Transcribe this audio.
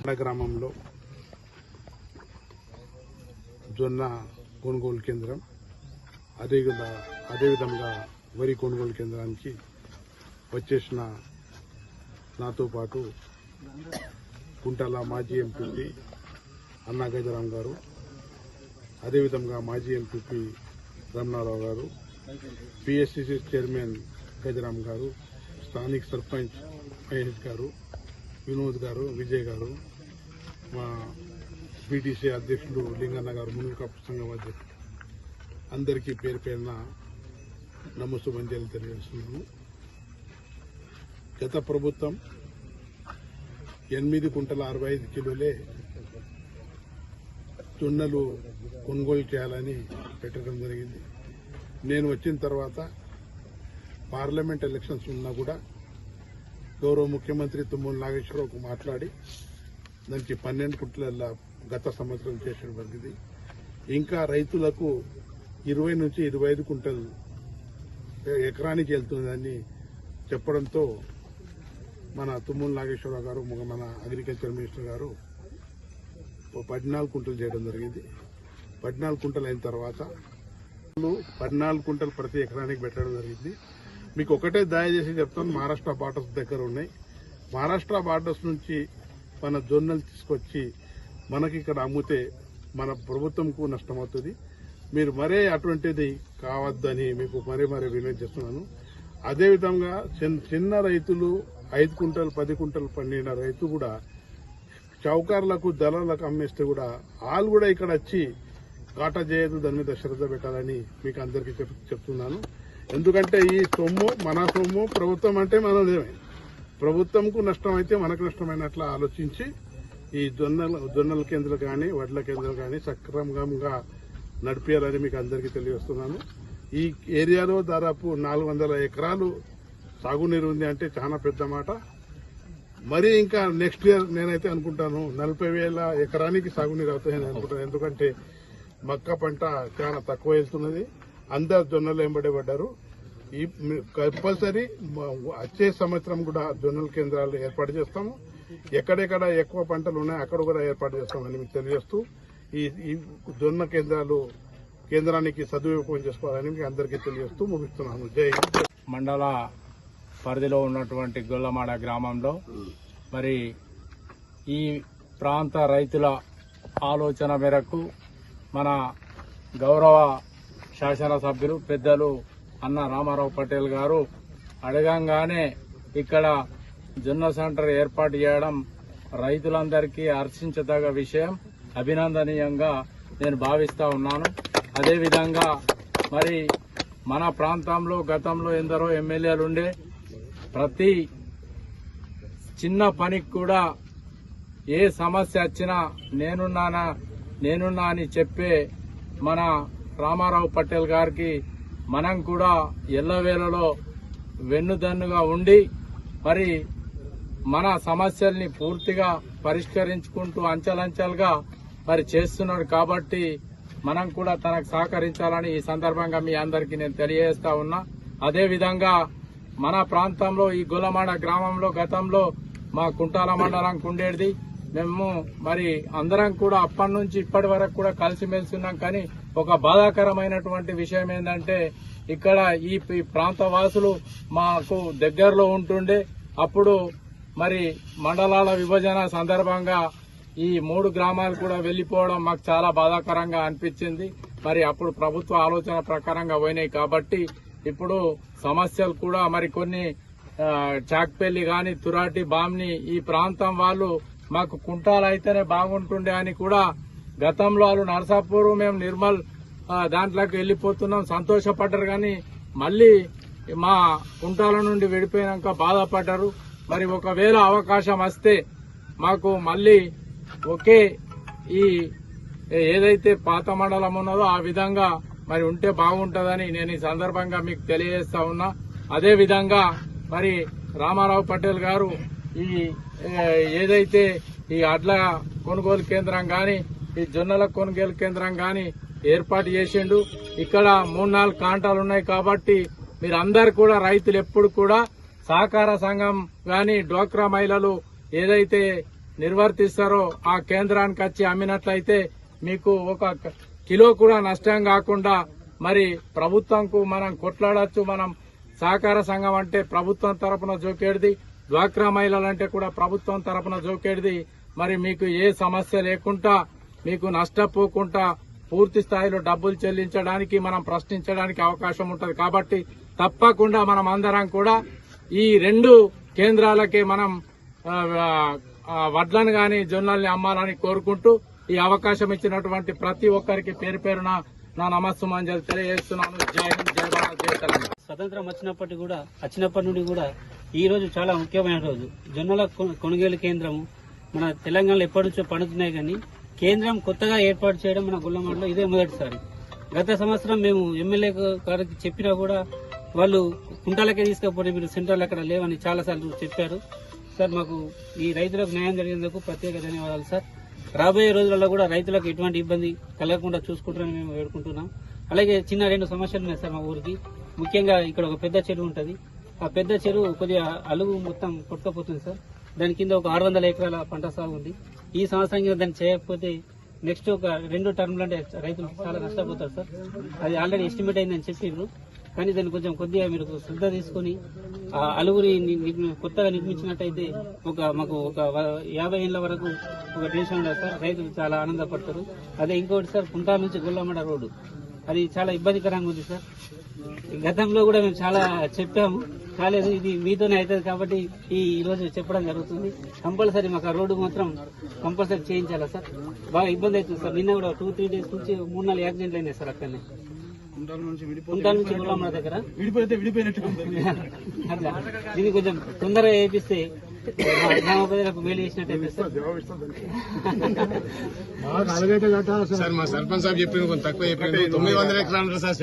గ్రామంలో జొన్న కొనుగోలు కేంద్రం అదేవిధంగా వరి కొనుగోలు కేంద్రానికి వచ్చేసిన నాతో పాటు కుంటల మాజీ ఎంపీపీ అన్నా గజరాం గారు, అదేవిధంగా మాజీ ఎంపీపీ రమణారావు గారు, పిఎస్సిసి చైర్మన్ గజరాం గారు, స్థానిక సర్పంచ్ మహేష్ గారు, వినోద్ గారు, విజయ్ గారు, మా బీటీసీ అధ్యక్షులు లింగన్న గారు, మునుగు కాపు సంఘం అధ్యక్షులు అందరికీ పేరు పేరున నమస్సుమంజలు తెలియజేస్తున్నాము. గత ప్రభుత్వం 8 కుంటల 65 కిలోలే జొన్నలు కొనుగోలు చేయాలని పెట్టడం జరిగింది. నేను వచ్చిన తర్వాత పార్లమెంట్ ఎలక్షన్స్ ఉన్నా కూడా గౌరవ ముఖ్యమంత్రి తుమ్మల నాగేశ్వరరావుకు మాట్లాడి దానికి 12 కుంటల గత సంవత్సరం చేయడం జరిగింది. ఇంకా రైతులకు 20 నుంచి 25 కుంటలు ఎకరానికి వెళ్తుందని చెప్పడంతో మన తుమ్మల నాగేశ్వరరావు గారు, మన అగ్రికల్చర్ మినిస్టర్ గారు 14 కుంటలు చేయడం జరిగింది. 14 కుంటలు అయిన తర్వాత 14 కుంటలు ప్రతి ఎకరానికి పెట్టడం జరిగింది. మీకు ఒకటే దయచేసి చెప్తాను, మహారాష్ట్ర బార్డర్స్ దగ్గర ఉన్నాయి. మహారాష్ట్ర బార్డర్స్ నుంచి మన జొన్నలు తీసుకొచ్చి మనకి ఇక్కడ అమ్మితే మన ప్రభుత్వంకు నష్టమవుతుంది. మీరు మరే అటువంటిది కావద్దని మీకు మరీ వినతి చేస్తున్నాను. అదేవిధంగా చిన్న రైతులు 5 కుంటలు 10 కుంటలు పండిన రైతు కూడా చౌకార్లకు దళాలకు అమ్మేస్తే కూడా వాళ్ళు కూడా ఇక్కడ వచ్చి కాటా చేయదు, దాని మీద శ్రద్ధ పెట్టాలని మీకు అందరికీ చెప్తున్నాను. ఎందుకంటే ఈ సొమ్ము మన సొమ్ము, ప్రభుత్వం అంటే మనదేమే. ప్రభుత్వంకు నష్టం అయితే మనకు నష్టమైనట్లు ఆలోచించి ఈ జొన్నల కేంద్రాలు కానీ వడ్ల కేంద్రాలు కానీ సక్రమంగా నడిపేయాలని మీకు అందరికీ తెలియజేస్తున్నాను. ఈ ఏరియాలో దాదాపు 400 ఎకరాలు సాగునీరు ఉంది అంటే చాలా పెద్ద మాట. మరి ఇంకా నెక్స్ట్ ఇయర్ నేనైతే అనుకుంటాను 40,000 ఎకరానికి సాగునీరు అవుతాయని అనుకుంటాను. ఎందుకంటే మక్క పంట చాలా తక్కువ వెళ్తున్నది. అందరు జొన్నలు వెంబడే పడ్డారు. ఈ కంపల్సరీ వచ్చే సంవత్సరం కూడా జొన్నల కేంద్రాలు ఏర్పాటు చేస్తాము. ఎక్కడెక్కడ ఎక్కువ పంటలు ఉన్నాయో అక్కడ కూడా ఏర్పాటు చేస్తామని మీకు తెలియజేస్తూ ఈ జొన్న కేంద్రానికి సదుపయోగం చేసుకోవాలని మీకు అందరికీ తెలియజేస్తూ ముగిస్తున్నాను. జై హింద్. మండల పరిధిలో ఉన్నటువంటి గొల్లమాడ గ్రామంలో మరి ఈ ప్రాంత రైతుల ఆలోచన మేరకు మన గౌరవ శాసనసభ్యులు పెద్దలు అన్న రామారావు పటేల్ గారు అడగంగానే ఇక్కడ జొన్న సెంటర్ ఏర్పాటు చేయడం రైతులందరికీ హర్షించదగ్గ విషయం, అభినందనీయంగా నేను భావిస్తా ఉన్నాను. అదేవిధంగా మరి మన ప్రాంతంలో గతంలో ఎందరో ఎమ్మెల్యేలు ఉండే, ప్రతి చిన్న పనికి కూడా ఏ సమస్య వచ్చినా నేనున్నా అని చెప్పే మన రామారావు పటేల్ గారికి మనం కూడా ఎల్లవేళలో వెన్నుదన్నుగా ఉండి మరి మన సమస్యల్ని పూర్తిగా పరిష్కరించుకుంటూ అంచెలంచెలుగా మరి చేస్తున్నాడు. కాబట్టి మనం కూడా తనకు సహకరించాలని ఈ సందర్భంగా మీ అందరికీ నేను తెలియజేస్తా ఉన్నా. అదేవిధంగా మన ప్రాంతంలో ఈ గొల్లమాడ గ్రామంలో గతంలో మా కుంటాల మండలంకి ఉండేది. మేము మరి అందరం కూడా అప్పటి నుంచి ఇప్పటి వరకు కూడా కలిసిమెలిసి ఉన్నాం. కానీ ఒక బాధాకరమైనటువంటి విషయం ఏంటంటే ఇక్కడ ఈ ప్రాంత వాసులు మాకు దగ్గరలో ఉంటుండే. అప్పుడు మరి మండలాల విభజన సందర్భంగా ఈ 3 గ్రామాలు కూడా వెళ్లిపోవడం మాకు చాలా బాధాకరంగా అనిపించింది. మరి అప్పుడు ప్రభుత్వ ఆలోచన ప్రకారంగా పోయినాయి. కాబట్టి ఇప్పుడు సమస్యలు కూడా మరి కొన్ని చాక్పల్లి గాని తురాటి బామ్ని ఈ ప్రాంతం వాళ్ళు మాకు కుంటాలు అయితేనే బాగుంటుండే అని కూడా గతంలో వాళ్ళు నర్సాపూర్ మేము నిర్మల్ దాంట్లోకి వెళ్లిపోతున్నాం సంతోషపడ్డారు. కానీ మళ్లీ మా కుంటాల నుండి విడిపోయినాక బాధపడ్డారు. మరి ఒకవేళ అవకాశం వస్తే మాకు మళ్లీ ఒకే ఈ ఏదైతే పాత మండలం ఉన్నదో ఆ విధంగా మరి ఉంటే బాగుంటుందని నేను ఈ సందర్భంగా మీకు తెలియజేస్తా ఉన్నా. అదేవిధంగా మరి రామారావు పటేల్ గారు ఈ ఏదైతే ఈ అడ్ల కొనుగోలు కేంద్రం గాని ఈ జొన్నల కొనుగోలు కేంద్రం గాని ఏర్పాటు చేసిండు. ఇక్కడ 3-4 కాంటాలు ఉన్నాయి. కాబట్టి మీరందరూ కూడా రైతులు ఎప్పుడు కూడా సహకార సంఘం గాని డ్వాక్రా మహిళలు ఏదైతే నిర్వర్తిస్తారో ఆ కేంద్రానికి వచ్చి అమ్మినట్లయితే మీకు ఒక కిలో కూడా నష్టం కాకుండా మరి ప్రభుత్వంకు మనం కొట్లాడొచ్చు. మనం సహకార సంఘం అంటే ప్రభుత్వం తరపున జోకేడిది, డ్వాక్రా మహిళలంటే కూడా ప్రభుత్వం తరపున జోకేడిది. మరి మీకు ఏ సమస్య లేకుండా మీకు నష్టపోకుండా పూర్తి స్థాయిలో డబ్బులు చెల్లించడానికి మనం ప్రశ్నించడానికి అవకాశం ఉంటుంది. కాబట్టి తప్పకుండా మనం అందరం కూడా ఈ 2 కేంద్రాలకే మనం వడ్లను గాని జొన్నల్ని అమ్మాలని కోరుకుంటూ ఈ అవకాశం ఇచ్చినటువంటి ప్రతి ఒక్కరికి పేరు పేరున నా నమస్సుమాంజలి తెలియజేస్తున్నాను. జై హింద్, జై భారత్, జై తెలంగాణ. స్వతంత్రం వచ్చినప్పటి నుండి కూడా ఈ రోజు చాలా ముఖ్యమైన రోజు. జొన్నల కొనుగోలు కేంద్రం మన తెలంగాణలో ఎప్పటి నుంచో పండుతున్నాయి, కానీ కేంద్రం కొత్తగా ఏర్పాటు చేయడం మన గుల్లమాటలో ఇదే మొదటిసారి. గత సంవత్సరం మేము ఎమ్మెల్యే గారికి చెప్పినా కూడా వాళ్ళు కుంటాలకే తీసుకపోతే మీరు సెంటర్లు అక్కడ లేవని చాలాసార్లు చెప్పారు. సార్, మాకు ఈ రైతులకు న్యాయం జరిగేందుకు ప్రత్యేక ధన్యవాదాలు సార్. రాబోయే రోజులలో కూడా రైతులకు ఎటువంటి ఇబ్బంది కలగకుండా చూసుకుంటారని మేము వేడుకుంటున్నాం. అలాగే చిన్న 2 సమస్యలు ఉన్నాయి సార్ మా ఊరికి. ముఖ్యంగా ఇక్కడ ఒక పెద్ద చెరువు ఉంటుంది. ఆ పెద్ద చెరువు కొద్దిగా అలుగు మొత్తం కొట్టుకపోతుంది సార్. దాని కింద ఒక 600 ఎకరాల పంట సాగు ఉంది. ఈ సంవత్సరం కింద దాన్ని చేయకపోతే నెక్స్ట్ ఒక 2 టర్మ్లు అంటే రైతులు చాలా నష్టపోతారు సార్. అది ఆల్రెడీ ఎస్టిమేట్ అయిందని చెప్పారు, కానీ దాన్ని కొద్దిగా మీరు శ్రద్ధ తీసుకుని ఆ అలుగుని కొత్తగా నిర్మించినట్టయితే మాకు ఒక 50 ఏళ్ల వరకు ఒక టెన్షన్ ఉండదు సార్. రైతులు చాలా ఆనందపడతారు. అదే ఇంకోటి సార్, కుంటాల నుంచి గుల్లమడ రోడ్డు అది చాలా ఇబ్బందికరంగా ఉంది సార్. గతంలో కూడా మేము చాలా చెప్పాము, కాలేదు. ఇది మీతోనే అవుతుంది కాబట్టి ఈ రోజు చెప్పడం జరుగుతుంది. కంపల్సరీ మాకు ఆ రోడ్డు మాత్రం కంపల్సరీ చేయించాలా సార్. బాగా ఇబ్బంది అవుతుంది సార్. నిన్న కూడా 2-3 డేస్ నుంచి 3-4 యాక్సిడెంట్లు అయినాయి సార్ అక్కడనే. కుంటాల నుంచి గుల్లమడ దగ్గర అట్లా దీన్ని కొంచెం తొందరగా వేయిస్తే గ్రామ ప్రజలకు మేలు చేసినట్టయితే సార్. మా సర్పంచ్ సాబ్ చెప్పింది కొంచెం తక్కువ చెప్పింది. 900 ఎకరాలు సార్.